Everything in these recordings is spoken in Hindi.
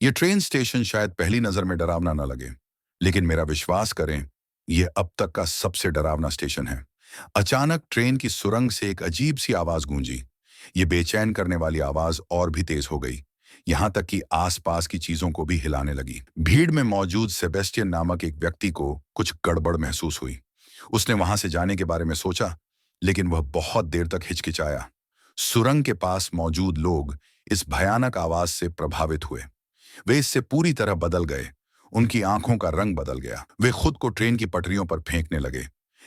ये ट्रेन स्टेशन शायद पहली नजर में डरावना न लगे, लेकिन मेरा विश्वास करें, यह अब तक का सबसे डरावना स्टेशन है। अचानक ट्रेन की सुरंग से एक अजीब सी आवाज गूंजी। ये बेचैन करने वाली आवाज और भी तेज हो गई, यहां तक कि आसपास की चीजों को भी हिलाने लगी। भीड़ में मौजूद सेबेस्टियन नामक एक व्यक्ति को कुछ गड़बड़ महसूस हुई। उसने वहां से जाने के बारे में सोचा, लेकिन वह बहुत देर तक हिचकिचाया। सुरंग के पास मौजूद लोग इस भयानक आवाज से प्रभावित हुए। वे इससे पूरी तरह बदल गए। उनकी आंखों का रंग बदल गया। वे खुद को ट्रेन की पटरियों पर फेंकने लगे।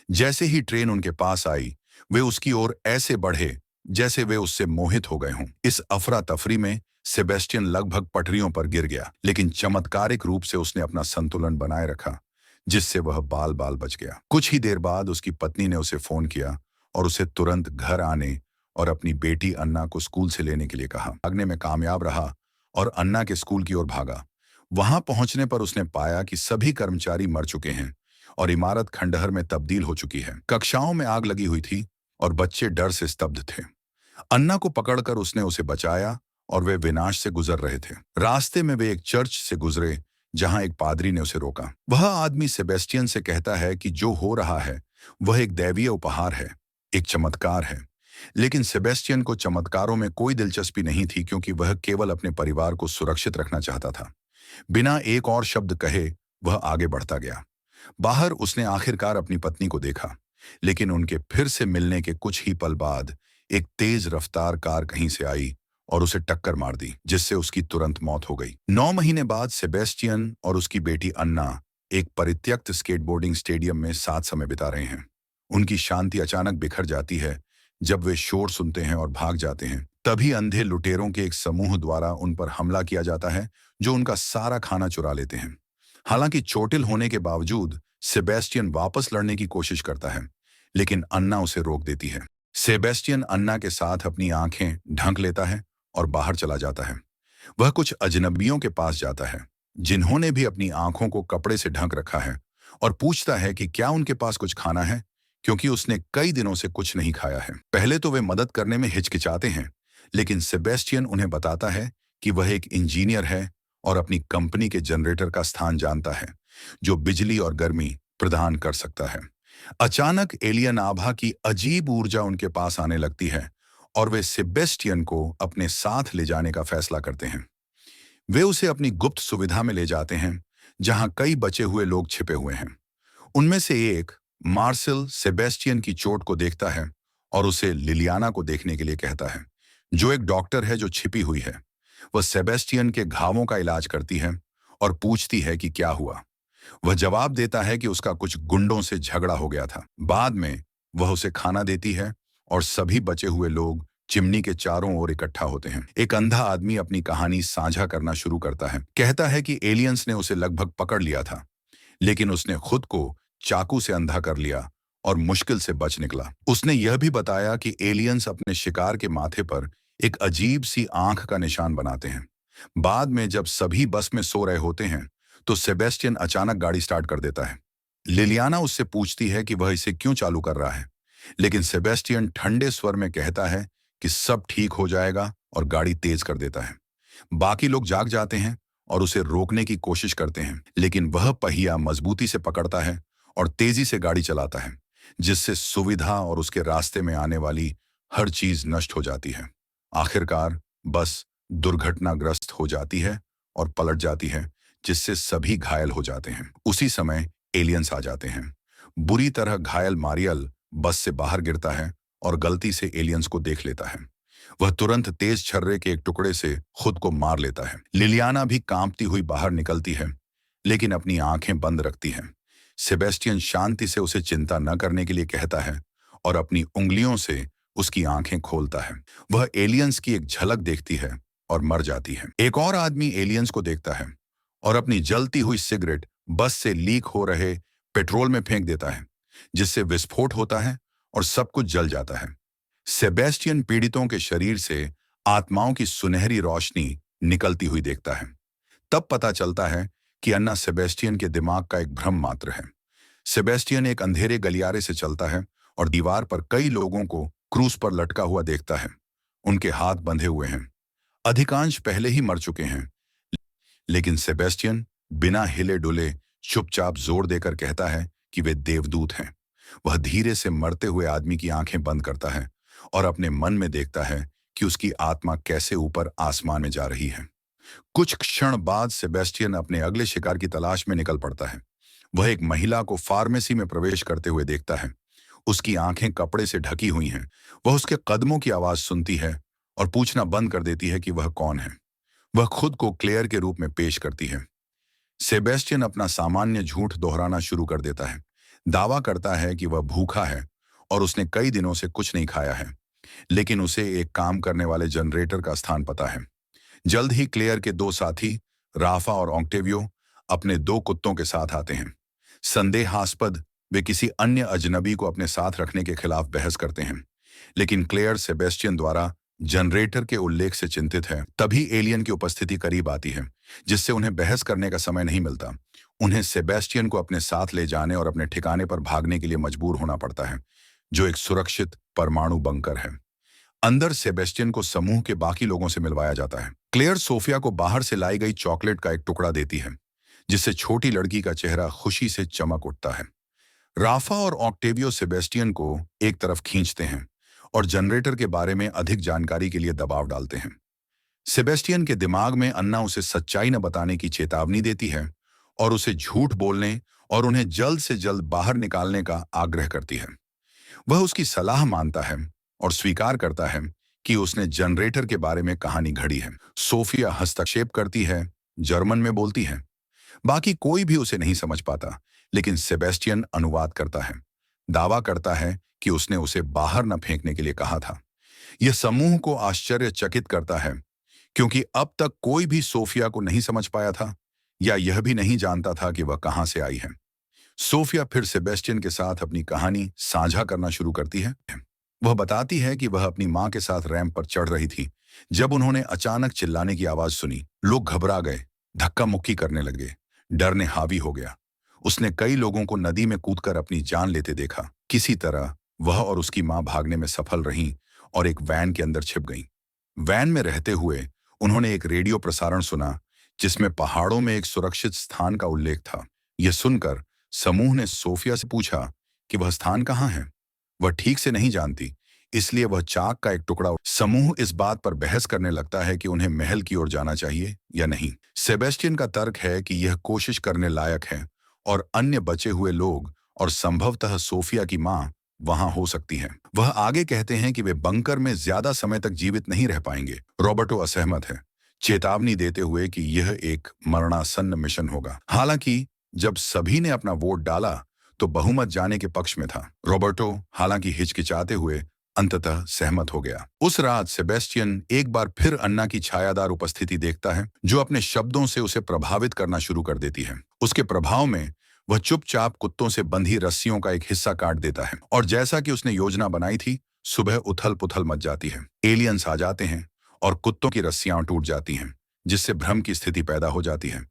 जैसे ही ट्रेन उनके पास आई, वे उसकी ओर ऐसे बढ़े जैसे वे उससे मोहित हो गए हों। इस अफरा तफरी में सेबेस्टियन लगभग पटरियों पर गिर गया, लेकिन चमत्कारिक रूप से उसने अपना संतुलन बनाए रखा, जिससे वह बाल बाल बच गया। कुछ ही देर बाद उसकी पत्नी ने उसे फोन किया और उसे तुरंत घर आने और अपनी बेटी अन्ना को स्कूल से लेने के लिए कहा। भागने में कामयाब रहा और अन्ना के स्कूल की ओर भागा। वहां पहुंचने पर उसने पाया कि सभी कर्मचारी मर चुके हैं और इमारत खंडहर में तब्दील हो चुकी है। कक्षाओं में आग लगी हुई थी और बच्चे डर से स्तब्ध थे। अन्ना को पकड़कर उसने उसे बचाया और वे विनाश से गुजर रहे थे। रास्ते में वे एक चर्च से गुजरे, जहां एक पादरी ने उसे रोका। वह आदमी सेबेस्टियन से कहता है कि जो हो रहा है वह एक दैवीय उपहार है, एक चमत्कार है। लेकिन सेबेस्टियन को चमत्कारों में कोई दिलचस्पी नहीं थी, क्योंकि वह केवल अपने परिवार को सुरक्षित रखना चाहता था। बिना एक और शब्द कहे वह आगे बढ़ता गया। बाहर उसने आखिरकार अपनी पत्नी को देखा, लेकिन उनके फिर से मिलने के कुछ ही पल बाद एक तेज रफ्तार कार कहीं से आई और उसे टक्कर मार दी, जिससे उसकी तुरंत मौत हो गई। 9 महीने बाद सेबेस्टियन और उसकी बेटी अन्ना एक परित्यक्त स्केटबोर्डिंग स्टेडियम में साथ समय बिता रहे हैं। उनकी शांति अचानक बिखर जाती है जब वे शोर सुनते हैं और भाग जाते हैं। तभी अंधे लुटेरों के एक समूह द्वारा उन पर हमला किया जाता है, जो उनका सारा खाना चुरा लेते हैं। हालांकि चोटिल होने के बावजूद सेबेस्टियन वापस लड़ने की कोशिश करता है, लेकिन अन्ना उसे रोक देती है। सेबेस्टियन अन्ना के साथ अपनी आंखें ढक लेता है और बाहर चला जाता है। वह कुछ अजनबियों के पास जाता है, जिन्होंने भी अपनी आंखों को कपड़े से ढक रखा है, और पूछता है कि क्या उनके पास कुछ खाना है, क्योंकि उसने कई दिनों से कुछ नहीं खाया है। पहले तो वे मदद करने में हिचकिचाते हैं, लेकिन सेबेस्टियन उन्हें बताता है कि वह एक इंजीनियर है और अपनी कंपनी के जनरेटर का स्थान जानता है, जो बिजली और गर्मी प्रदान कर सकता है। अचानक एलियन आभा की अजीब ऊर्जा उनके पास आने लगती है और वे सेबेस्टियन को अपने साथ ले जाने का फैसला करते हैं। वे उसे अपनी गुप्त सुविधा में ले जाते हैं, जहां कई बचे हुए लोग छिपे हुए हैं। उनमें से एक, मार्सेल, सेबेस्टियन की चोट को देखता है और उसे लिलियाना को देखने के लिए कहता है, जो एक डॉक्टर है जो छिपी हुई है। वह सेबेस्टियन के घावों का इलाज करती है और पूछती है कि क्या हुआ। वह जवाब देता है कि उसका कुछ गुंडों से झगड़ा हो गया था। बाद में वह उसे खाना देती है और सभी बचे हुए लोग चिमनी के चारों ओर इकट्ठा होते हैं। एक अंधा आदमी अपनी कहानी साझा करना शुरू करता है। कहता है कि एलियंस ने उसे लगभग पकड़ लिया था, लेकिन उसने खुद को चाकू से अंधा कर लिया और मुश्किल से बच निकला। उसने यह भी बताया कि एलियंस अपने शिकार के माथे पर एक अजीब सी आंख का निशान बनाते हैं। बाद में जब सभी बस में सो रहे होते हैं, तो सेबेस्टियन अचानक गाड़ी स्टार्ट कर देता है। लिलियाना उससे पूछती है कि वह इसे क्यों चालू कर रहा है, लेकिन सेबेस्टियन ठंडे स्वर में कहता है कि सब ठीक हो जाएगा और गाड़ी तेज कर देता है। बाकी लोग जाग जाते हैं और उसे रोकने की कोशिश करते हैं, लेकिन वह पहिया मजबूती से पकड़ता है और तेजी से गाड़ी चलाता है, जिससे सुविधा और उसके रास्ते में आने वाली हर चीज नष्ट हो जाती है। आखिरकार बस दुर्घटनाग्रस्त हो जाती है और पलट जाती है, जिससे सभी घायल हो जाते हैं। उसी समय एलियंस आ जाते हैं। बुरी तरह घायल मारियल बस से बाहर गिरता है और गलती से एलियंस को देख लेता है। वह तुरंत तेज छर्रे के एक टुकड़े से खुद को मार लेता है। लिलियाना भी कांपती हुई बाहर निकलती है, लेकिन अपनी आंखें बंद रखती है। सेबेस्टियन शांति से उसे चिंता न करने के लिए कहता है और अपनी उंगलियों से उसकी आंखें खोलता है। वह एलियंस की एक झलक देखती है और मर जाती है। एक और आदमी एलियंस को देखता है और अपनी जलती हुई सिगरेट बस से लीक हो रहे पेट्रोल में फेंक देता है, जिससे विस्फोट होता है और सब कुछ जल जाता है। सेबेस्टियन पीड़ितों के शरीर से आत्माओं की सुनहरी रोशनी निकलती हुई देखता है। तब पता चलता है कि अन्ना सेबेस्टियन के दिमाग का एक भ्रम मात्र है। सेबेस्टियन एक अंधेरे गलियारे से चलता है और दीवार पर कई लोगों को क्रूस पर लटका हुआ देखता है। उनके हाथ बंधे हुए हैं। अधिकांश पहले ही मर चुके हैं, लेकिन सेबेस्टियन बिना हिले डुले चुपचाप जोर देकर कहता है कि वे देवदूत हैं। वह धीरे से मरते हुए आदमी की आंखें बंद करता है और अपने मन में देखता है कि उसकी आत्मा कैसे ऊपर आसमान में जा रही है। कुछ क्षण बाद सेबेस्टियन अपने अगले शिकार की तलाश में निकल पड़ता है। वह एक महिला को फार्मेसी में प्रवेश करते हुए देखता है। उसकी आंखें कपड़े से ढकी हुई हैं। वह उसके कदमों की आवाज सुनती है और पूछना बंद कर देती है कि वह कौन है। वह खुद को क्लेयर के रूप में पेश करती है। सेबेस्टियन अपना सामान्य झूठ दोहराना शुरू कर देता है। दावा करता है कि वह भूखा है और उसने कई दिनों से कुछ नहीं खाया है, लेकिन उसे एक काम करने वाले जनरेटर का स्थान पता है। जल्द ही क्लेयर के दो साथी राफा और ऑक्टेवियो अपने दो कुत्तों के साथ आते हैं। संदेहास्पद वे किसी अन्य अजनबी को अपने साथ रखने के खिलाफ बहस करते हैं, लेकिन क्लेयर सेबेस्टियन द्वारा जनरेटर के उल्लेख से चिंतित है। तभी एलियन की उपस्थिति करीब आती है, जिससे उन्हें बहस करने का समय नहीं मिलता। उन्हें सेबेस्टियन को अपने साथ ले जाने और अपने ठिकाने पर भागने के लिए मजबूर होना पड़ता है, जो एक सुरक्षित परमाणु बंकर है। अंदर सेबेस्टियन को समूह के बाकी लोगों से मिलवाया जाता है। क्लेयर सोफिया को बाहर से लाई गई चॉकलेट का एक टुकड़ा देती है, जिससे छोटी लड़की का चेहरा खुशी से चमक उठता है। राफा और ऑक्टेवियो सेबेस्टियन को एक तरफ खींचते हैं और जनरेटर के बारे में अधिक जानकारी के लिए दबाव डालते हैं। सेबेस्टियन के दिमाग में अन्ना उसे सच्चाई न बताने की चेतावनी देती है और उसे झूठ बोलने और उन्हें जल्द से जल्द बाहर निकालने का आग्रह करती है। वह उसकी सलाह मानता है और स्वीकार करता है कि उसने जनरेटर के बारे में कहानी घड़ी है। सोफिया हस्तक्षेप करती है, जर्मन में बोलती है। बाकी कोई भी उसे नहीं समझ पाता, लेकिन सेबेस्टियन अनुवाद करता है। दावा करता है कि उसने उसे बाहर न फेंकने के लिए कहा था। यह समूह को आश्चर्यचकित करता है, क्योंकि अब तक कोई भी सोफिया को नहीं समझ पाया था या यह भी नहीं जानता था कि वह कहां से आई है। सोफिया फिर सेबेस्टियन के साथ अपनी कहानी साझा करना शुरू करती है। वह बताती है कि वह अपनी मां के साथ रैंप पर चढ़ रही थी जब उन्होंने अचानक चिल्लाने की आवाज सुनी। लोग घबरा गए, धक्का मुक्की करने लगे, डर ने हावी हो गया। उसने कई लोगों को नदी में कूदकर अपनी जान लेते देखा। किसी तरह वह और उसकी मां भागने में सफल रहीं और एक वैन के अंदर छिप गईं। वैन में रहते हुए उन्होंने एक रेडियो प्रसारण सुना, जिसमें पहाड़ों में एक सुरक्षित स्थान का उल्लेख था। यह सुनकर समूह ने सोफिया से पूछा कि वह स्थान कहाँ है। वह ठीक से नहीं जानती, इसलिए वह चाक का एक टुकड़ा। समूह इस बात पर बहस करने लगता है कि उन्हें महल की ओर जाना चाहिए या नहीं। सेबेस्टियन का तर्क है कि यह कोशिश करने लायक है और अन्य बचे हुए लोग और संभवतः सोफिया की मां वहां हो सकती हैं। वह आगे कहते हैं कि वे बंकर में ज्यादा समय तक जीवित नहीं रह पाएंगे। रॉबर्टो असहमत है, चेतावनी देते हुए कि यह एक मरणासन्न मिशन होगा। हालांकि जब सभी ने अपना वोट डाला तो बहुमत जाने के पक्ष में था। रॉबर्टो हालांकि हिचकिचाते हुए अंततः सहमत हो गया। उस रात सेबेस्टियन एक बार फिर अन्ना की छायादार उपस्थिति देखता है, जो अपने शब्दों से उसे प्रभावित करना शुरू कर देती है। उसके प्रभाव में वह चुपचाप कुत्तों से बंधी रस्सियों का एक हिस्सा काट देता है और जैसा कि उसने योजना बनाई थी, सुबह उथल पुथल मच जाती है। एलियंस आ जाते हैं और कुत्तों की रस्सियां टूट जाती हैं, जिससे भ्रम की स्थिति पैदा हो जाती है।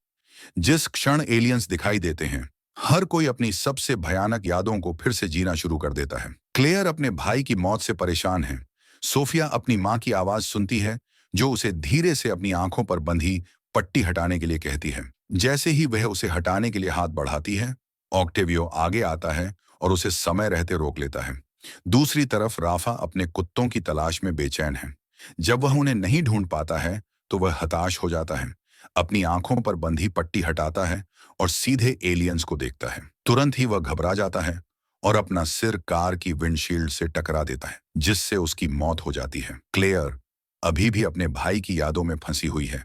जिस क्षण एलियंस दिखाई देते हैं, हर कोई अपनी सबसे भयानक यादों को फिर से जीना शुरू कर देता है। क्लेयर अपने भाई की मौत से परेशान है। सोफिया अपनी मां की आवाज सुनती है, जो उसे धीरे से अपनी आंखों पर बंधी पट्टी हटाने के लिए कहती है। जैसे ही वह उसे हटाने के लिए हाथ बढ़ाती है, ऑक्टेवियो आगे आता है और उसे समय रहते रोक लेता है। दूसरी तरफ राफा अपने कुत्तों की तलाश में बेचैन है। जब वह उन्हें नहीं ढूंढ पाता है तो वह हताश हो जाता है, अपनी आंखों पर बंधी पट्टी हटाता है और सीधे एलियंस को देखता है। तुरंत ही वह घबरा जाता है और अपना सिर कार की विंडशील्ड से टकरा देता है, जिससे उसकी मौत हो जाती है। क्लेयर अभी भी अपने भाई की यादों में फंसी हुई है,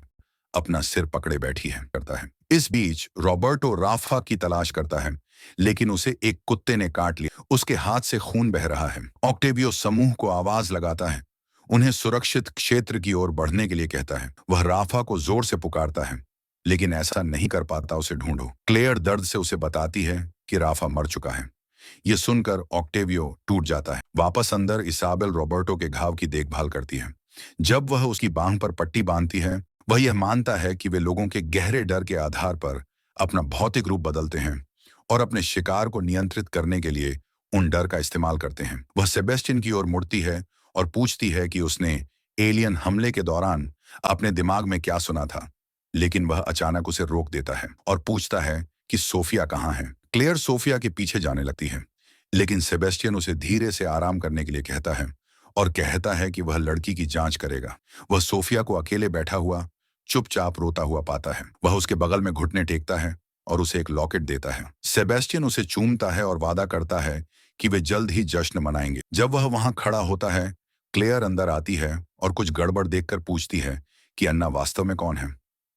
अपना सिर पकड़े बैठी है करता है। इस बीच रॉबर्टो राफा की तलाश करता है, लेकिन उसे एक कुत्ते ने काट लिया। उसके हाथ से खून बह रहा है। ऑक्टेवियो समूह को आवाज लगाता है, उन्हें सुरक्षित क्षेत्र की ओर बढ़ने के लिए कहता है। वह राफा को जोर से पुकारता है, लेकिन ऐसा नहीं कर पाता। उसे ढूंढो। क्लेयर दर्द से उसे बताती है कि राफा मर चुका है। यह सुनकर ऑक्टेवियो टूट जाता है। वापस अंदर इसाबेल रॉबर्टो के घाव की देखभाल करती है। जब वह उसकी बांह पर पट्टी बांधती है, वह यह मानता है कि वे लोगों के गहरे डर के आधार पर अपना भौतिक रूप बदलते हैं और अपने शिकार को नियंत्रित करने के लिए उन डर का इस्तेमाल करते हैं। वह सेबेस्टियन की ओर मुड़ती है और पूछती है कि उसने एलियन हमले के दौरान अपने दिमाग में क्या सुना था। लेकिन वह अचानक उसे रोक देता है और पूछता है कि सोफिया कहाँ है। क्लेयर सोफिया के पीछे जाने लगती है, लेकिन सेबेस्टियन उसे धीरे से आराम करने के लिए कहता है और कहता है कि वह लड़की की जांच करेगा। वह सोफिया को अकेले बैठा हुआ चुपचाप रोता हुआ पाता है। वह उसके बगल में घुटने टेकता है और उसे एक लॉकेट देता है। सेबेस्टियन उसे चूमता है और वादा करता है कि वे जल्द ही जश्न मनाएंगे। जब वह वहां खड़ा होता है, क्लेयर अंदर आती है और कुछ गड़बड़ देखकर पूछती है कि अन्ना वास्तव में कौन है।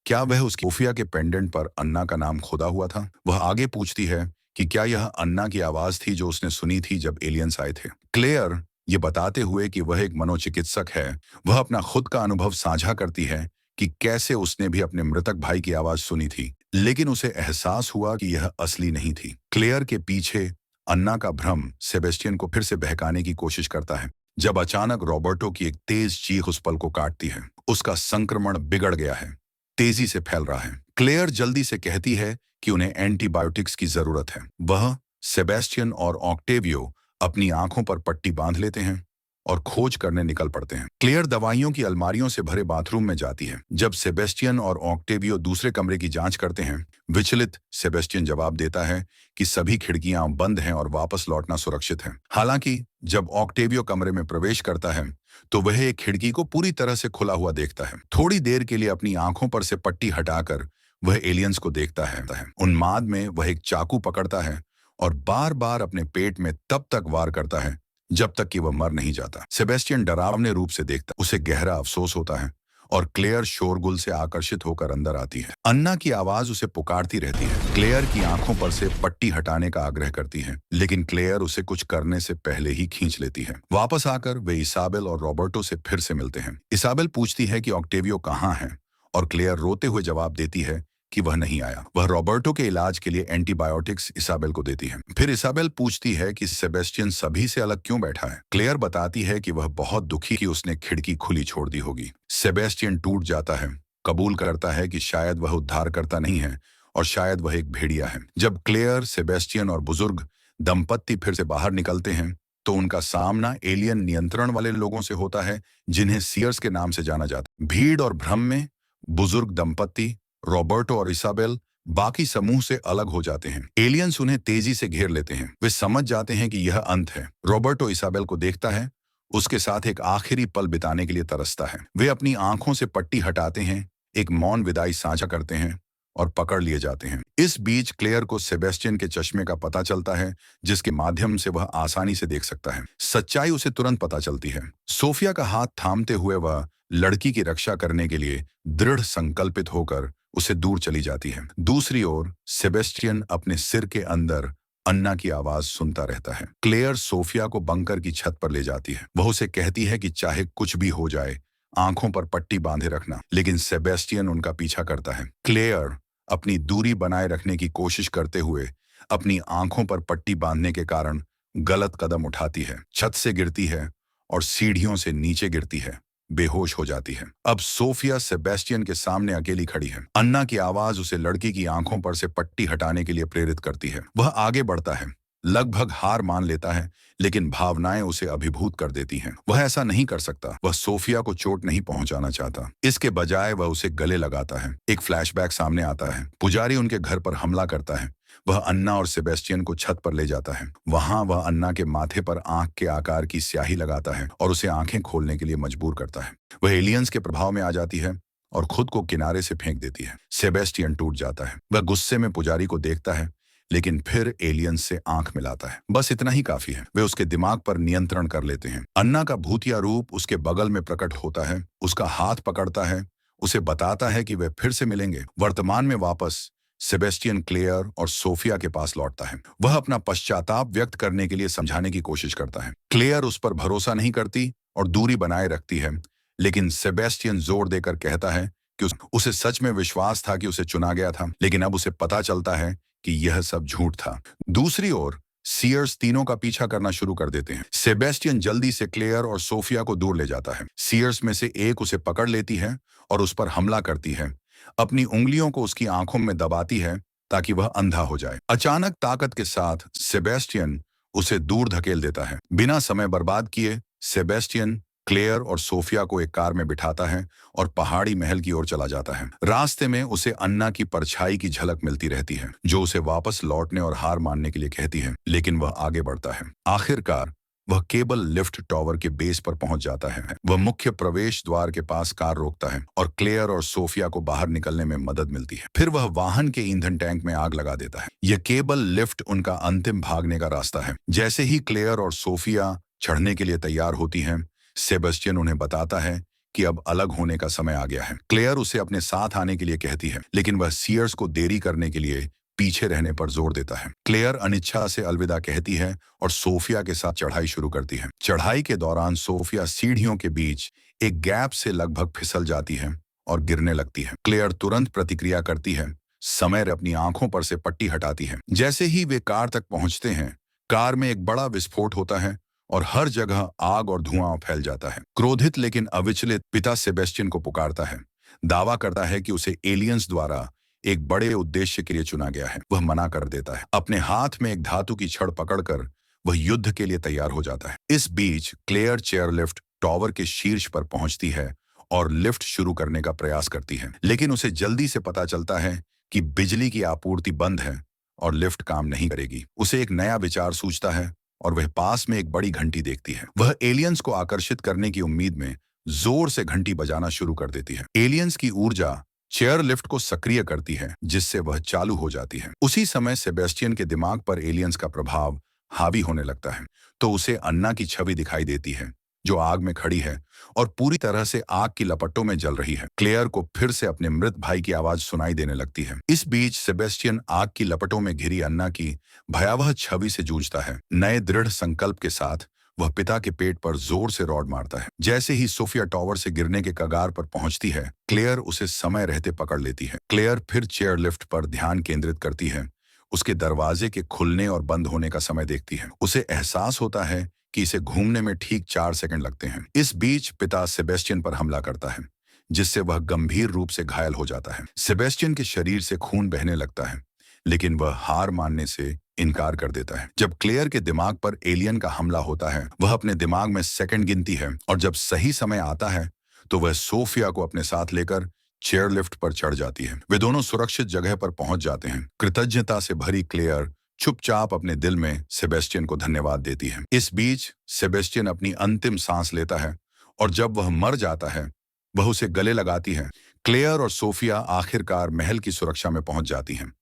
क्या वह उसकी सोफिया के पेंडेंट पर अन्ना का नाम खोदा हुआ था? वह आगे पूछती है कि क्या यह अन्ना की आवाज थी जो उसने सुनी थी जब एलियंस आए थे। क्लेयर ये बताते हुए कि वह एक मनोचिकित्सक है, वह अपना खुद का अनुभव साझा करती है कि कैसे उसने भी अपने मृतक भाई की आवाज सुनी थी, लेकिन उसे एहसास हुआ कि यह असली नहीं थी। क्लेयर के पीछे अन्ना का भ्रम सेबेस्टियन को फिर से बहकाने की कोशिश करता है, जब अचानक रॉबर्टो की एक तेज चीख उस पल को काटती है। उसका संक्रमण बिगड़ गया है, तेजी से फैल रहा है। क्लेयर जल्दी से कहती है कि उन्हें एंटीबायोटिक्स की जरूरत है। वह, सेबेस्टियन और ऑक्टेवियो अपनी आंखों पर पट्टी बांध लेते हैं और खोज करने निकल पड़ते हैं। क्लेयर दवाइयों की अलमारियों से भरे बाथरूम में जाती है। जब सेबेस्टियन और ऑक्टेवियो दूसरे कमरे की जांच करते हैं, विचलित सेबेस्टियन जवाब देता है कि सभी खिड़कियां बंद हैं और वापस लौटना सुरक्षित है। हालांकि जब ऑक्टेवियो कमरे में प्रवेश करता है तो वह एक खिड़की को पूरी तरह से खुला हुआ देखता है। थोड़ी देर के लिए अपनी आंखों पर से पट्टी हटाकर वह एलियंस को देखता है। उन्माद में वह एक चाकू पकड़ता है और बार बार अपने पेट में तब तक वार करता है जब तक कि वह मर नहीं जाता। सेबेस्टियन डरावने रूप से देखता, उसे गहरा अफसोस होता है और क्लेयर शोरगुल से आकर्षित होकर अंदर आती है। अन्ना की आवाज उसे पुकारती रहती है। क्लेयर की आंखों पर से पट्टी हटाने का आग्रह करती है, लेकिन क्लेयर उसे कुछ करने से पहले ही खींच लेती है। वापस आकर वे इसाबेल और रॉबर्टो से फिर से मिलते हैं। इसाबेल पूछती है कि ऑक्टेवियो कहाँ है और क्लेयर रोते हुए जवाब देती है कि वह नहीं आया। वह रॉबर्टो के इलाज के लिए एंटीबायोटिक्स इसाबेल को देती है। फिर इसाबेल पूछती है कि सेबेस्टियन सभी से अलग क्यों बैठा है। क्लेयर बताती है कि वह बहुत दुखी कि उसने खिड़की खुली छोड़ दी होगी। सेबेस्टियन टूट जाता है, कबूल करता है कि शायद वह उद्धारकर्ता नहीं है और शायद वह एक भेड़िया है। जब क्लेयर, सेबेस्टियन और बुजुर्ग दंपत्ति फिर से बाहर निकलते हैं तो उनका सामना एलियन नियंत्रण वाले लोगों से होता है, जिन्हें सीयर्स के नाम से जाना जाता है। भीड़ और भ्रम में बुजुर्ग दंपत्ति, रॉबर्टो और इसाबेल बाकी समूह से अलग हो जाते हैं। एलियंस उन्हें तेजी से घेर लेते हैं। वे समझ जाते हैं कि यह अंत है। रॉबर्टो इसाबेल को देखता है, उसके साथ एक आखिरी पल बिताने के लिए तरसता है। वे अपनी आंखों से पट्टी हटाते हैं, एक मौन विदाई साझा करते हैं और पकड़ लिए जाते हैं। इस बीच क्लेयर को सेबेस्टियन के चश्मे का पता चलता है, जिसके माध्यम से वह आसानी से देख सकता है। सच्चाई उसे तुरंत पता चलती है। सोफिया का हाथ थामते हुए वह लड़की की रक्षा करने के लिए दृढ़ संकल्पित होकर उसे दूर चली जाती है। दूसरी ओर सेबेस्टियन अपने सिर के अंदर अन्ना की आवाज सुनता रहता है। क्लेयर सोफिया को बंकर की छत पर ले जाती है। वह उसे कहती है कि चाहे कुछ भी हो जाए, आंखों पर पट्टी बांधे रखना, लेकिन सेबेस्टियन उनका पीछा करता है। क्लेयर अपनी दूरी बनाए रखने की कोशिश करते हुए अपनी आंखों पर पट्टी बांधने के कारण गलत कदम उठाती है, छत से गिरती है और सीढ़ियों से नीचे गिरती है, बेहोश हो जाती है। अब सोफिया सेबेस्टियन के सामने अकेली खड़ी है। अन्ना की आवाज उसे लड़की की आंखों पर से पट्टी हटाने के लिए प्रेरित करती है। वह आगे बढ़ता है, लगभग हार मान लेता है, लेकिन भावनाएं उसे अभिभूत कर देती हैं। वह ऐसा नहीं कर सकता। वह सोफिया को चोट नहीं पहुंचाना चाहता। इसके बजाय वह उसे गले लगाता है। एक फ्लैशबैक सामने आता है। पुजारी उनके घर पर हमला करता है। वह अन्ना और सेबेस्टियन को छत पर ले जाता है। वहां वह अन्ना के माथे पर आंख के आकार की स्याही लगाता है और उसे आंखें खोलने के लिए मजबूर करता है। वह एलियंस के प्रभाव में आ जाती है और खुद को किनारे से फेंक देती है। सेबेस्टियन टूट जाता है। वह गुस्से में पुजारी को देखता है, लेकिन फिर एलियंस से आंख मिलाता है। बस इतना ही काफी है। वे उसके दिमाग पर नियंत्रण कर लेते हैं। अन्ना का भूतिया रूप उसके बगल में प्रकट होता है, उसका हाथ पकड़ता है, उसे बताता है कि वे फिर से मिलेंगे। वर्तमान में वापस सेबेस्टियन क्लेयर और सोफिया के पास लौटता है। वह अपना पश्चाताप व्यक्त करने के लिए समझाने की कोशिश करता है। क्लेयर उस पर भरोसा नहीं करती और दूरी बनाए रखती है, लेकिन सेबेस्टियन जोर देकर कहता है कि उसे सच में विश्वास था कि उसे चुना गया था, लेकिन अब उसे पता चलता है कि यह सब झूठ था। दूसरी ओर सीयर्स तीनों का पीछा करना शुरू कर देते हैं। सेबेस्टियन जल्दी से क्लेयर और सोफिया को दूर ले जाता है। सीयर्स में से एक उसे पकड़ लेती है और उस पर हमला करती है। अपनी उंगलियों को उसकी आंखों में दबाती है ताकि वह अंधा हो जाए। अचानक ताकत के साथ सेबेस्टियन उसे दूर धकेल देता है। बिना समय बर्बाद किए सेबेस्टियन क्लेयर और सोफिया को एक कार में बिठाता है और पहाड़ी महल की ओर चला जाता है। रास्ते में उसे अन्ना की परछाई की झलक मिलती रहती है, जो उसे वापस लौटने और हार मानने के लिए कहती है, लेकिन वह आगे बढ़ता है। आखिरकार वह केबल लिफ्ट टॉवर के बेस पर पहुंच जाता है। वह मुख्य प्रवेश द्वार के पास कार रोकता है और क्लेयर और सोफिया को बाहर निकलने में मदद मिलती है। फिर वह वाहन के ईंधन टैंक में आग लगा देता है। यह केबल लिफ्ट उनका अंतिम भागने का रास्ता है। जैसे ही क्लेयर और सोफिया चढ़ने के लिए तैयार होती हैं, सेबेस्टियन उन्हें बताता है कि अब अलग होने का समय आ गया है। क्लेयर उसे अपने साथ आने के लिए कहती है, लेकिन वह सीयर्स को देरी करने के लिए पीछे रहने पर जोर देता है। क्लेयर अनिच्छा से अलविदा कहती है और सोफिया के साथ चढ़ाई शुरू करती है। चढ़ाई के दौरान सोफिया सीढ़ियों के बीच एक गैप से लगभग फिसल जाती है और गिरने लगती है। क्लेयर तुरंत प्रतिक्रिया करती है, समय अपनी आंखों पर से पट्टी हटाती है। जैसे ही वे कार तक पहुंचते हैं, कार में एक बड़ा विस्फोट होता है और हर जगह आग और धुआं फैल जाता है। क्रोधित लेकिन अविचलित पिता सेबेस्टियन को पुकारता है, दावा करता है कि उसे एलियंस द्वारा एक बड़े उद्देश्य के लिए चुना गया है। वह मना कर देता है। अपने हाथ में एक धातु की छड़ पकड़कर वह युद्ध के लिए तैयार हो जाता है। इस बीच क्लेयर चेयरलिफ्ट टॉवर के शीर्ष पर पहुंचती है और लिफ्ट शुरू करने का प्रयास करती है, लेकिन उसे जल्दी से पता चलता है कि बिजली की आपूर्ति बंद है और लिफ्ट काम नहीं करेगी। उसे एक नया विचार सूझता है और वह पास में एक बड़ी घंटी देखती है। वह एलियंस को आकर्षित करने की उम्मीद में जोर से घंटी बजाना शुरू कर देती है। एलियंस की ऊर्जा चेयर लिफ्ट को सक्रिय करती है, जिससे वह चालू हो जाती है। उसी समय सेबेस्टियन के दिमाग पर एलियंस का प्रभाव हावी होने लगता है, तो उसे अन्ना की छवि दिखाई देती है, जो आग में खड़ी है और पूरी तरह से आग की लपटों में जल रही है। क्लेयर को फिर से अपने मृत भाई की आवाज सुनाई देने लगती है। इस बीच सेबेस्टियन आग की लपटों में घिरी अन्ना की भयावह छवि से जूझता है। नए दृढ़ संकल्प के साथ वह पिता के पेट पर जोर से रॉड मारता है। जैसे ही सोफिया टॉवर से गिरने के कगार पर पहुंचती है, क्लेयर उसे समय रहते पकड़ लेती है। क्लेयर फिर चेयर लिफ्ट पर ध्यान केंद्रित करती है, उसके दरवाजे के खुलने और बंद होने का समय देखती है। उसे एहसास होता है कि इसे घूमने में ठीक 4 सेकंड लगते हैं। इस बीच पिता सेबेस्टियन पर हमला करता है, जिससे वह गंभीर रूप से घायल हो जाता है। सेबेस्टियन के शरीर से खून बहने लगता है, लेकिन वह हार मानने से इनकार कर देता है। जब क्लेयर के दिमाग पर एलियन का हमला होता है, वह अपने दिमाग में सेकंड गिनती है और जब सही समय आता है तो वह सोफिया को अपने साथ लेकर चेयर लिफ्ट पर चढ़ जाती है। वे दोनों सुरक्षित जगह पर पहुंच जाते हैं। कृतज्ञता से भरी क्लेयर चुपचाप अपने दिल में सेबेस्टियन को धन्यवाद देती है। इस बीच सेबेस्टियन अपनी अंतिम सांस लेता है और जब वह मर जाता है, वह उसे गले लगाती है। क्लेयर और सोफिया आखिरकार महल की सुरक्षा में पहुंच जाती हैं।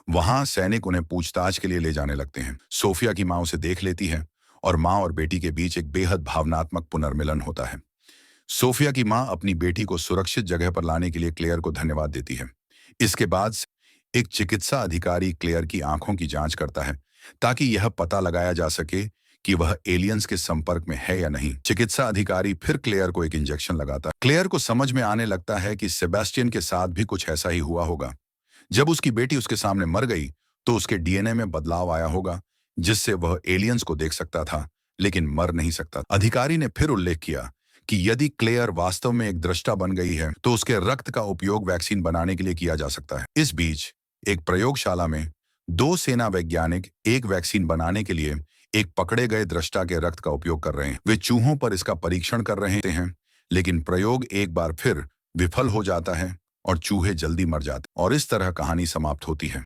वहां सैनिक उन्हें पूछताछ के लिए ले जाने लगते हैं। सोफिया की मां उसे देख लेती है और मां और बेटी के बीच एक बेहद भावनात्मक पुनर्मिलन होता है। सोफिया की मां अपनी बेटी को सुरक्षित जगह पर लाने के लिए क्लेयर को धन्यवाद देती है। इसके बाद एक चिकित्सा अधिकारी क्लेयर की आंखों की जांच करता है, ताकि यह पता लगाया जा सके कि वह एलियंस के संपर्क में है या नहीं। चिकित्सा अधिकारी फिर क्लेयर को एक इंजेक्शन लगाता है। क्लेयर को समझ में आने लगता है कि सेबेस्टियन के साथ भी कुछ ऐसा ही हुआ होगा। जब उसकी बेटी उसके सामने मर गई, तो उसके डीएनए में बदलाव आया होगा, जिससे वह एलियंस को देख सकता था, लेकिन मर नहीं सकता। अधिकारी ने फिर उल्लेख किया कि यदि क्लेयर वास्तव में एक दृष्टा बन गई है, तो उसके रक्त का उपयोग वैक्सीन बनाने के लिए किया जा सकता है। इस बीच एक प्रयोगशाला में 2 सेना वैज्ञानिक एक वैक्सीन बनाने के लिए एक पकड़े गए दृष्टा के रक्त का उपयोग कर रहे हैं। वे चूहों पर इसका परीक्षण कर रहे हैं, लेकिन प्रयोग एक बार फिर विफल हो जाता है और चूहे जल्दी मर जाते और इस तरह कहानी समाप्त होती है।